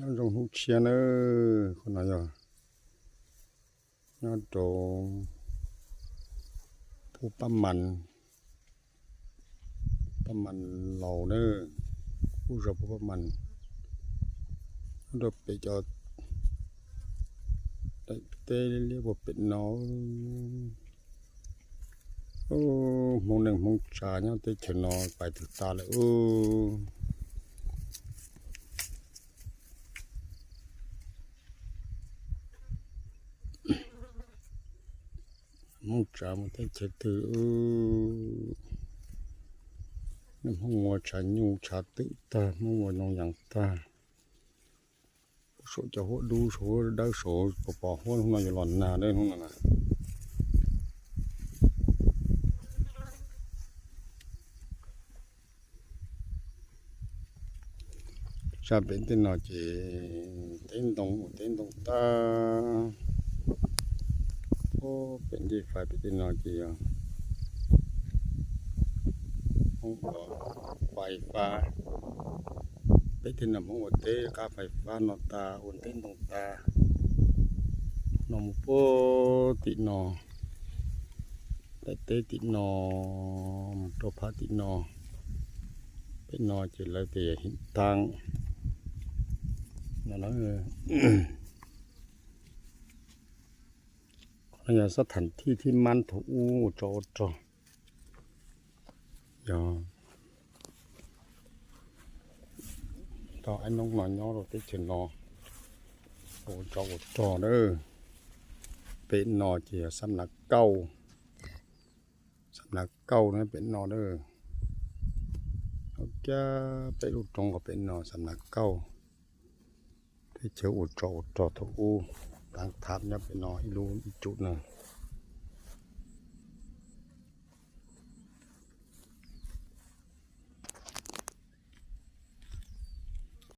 nó dùng hút chia nữa con nói rồi nó đồผู้ปั๊มมันเหล่าเนอผู้จะผู้ปั๊มมันเราไปจอดเตะเรียกว่าเป็นน้องโอ้มงหนึ่งมงชาเนี่ยเตะเฉนอไปถึงตาเลยมงชามันเตะเฉถือน้ำหัวชาญูชาติตามงหัวนองอย่างตาโสจะหัวดูโสได้โสปอหัวหุ่นอยู่หล่อนนาได้หุ่นน่ะชาเป็นที่นอจีเต้นตรงตาโอ้เป็นที่ไฟเป็นที่นอจีอ่ะห้องไฟฟ้าเป็นที่นำห้องเตะกาไฟฟ้านอตาอุ่นเต้นตรงตานมโปตินอเตะตินอโตพาตินอเป็นนอจีแล้วแต่หินทางนั่นเนี่ยสถานที่ที่มันถูจออย่าต่อไอ้น้องหน่อยย่อเราติดเชนอโอ้จอเด้อเป็นนอเจียสำนักเก่านะเป็นนอเด้อเขาจะไปรูปตรงก็เป็นนอสำนักเก่าที่เชื่อจอถูต่างทับเนี่ยเป็นนออีรูอีจุดนึง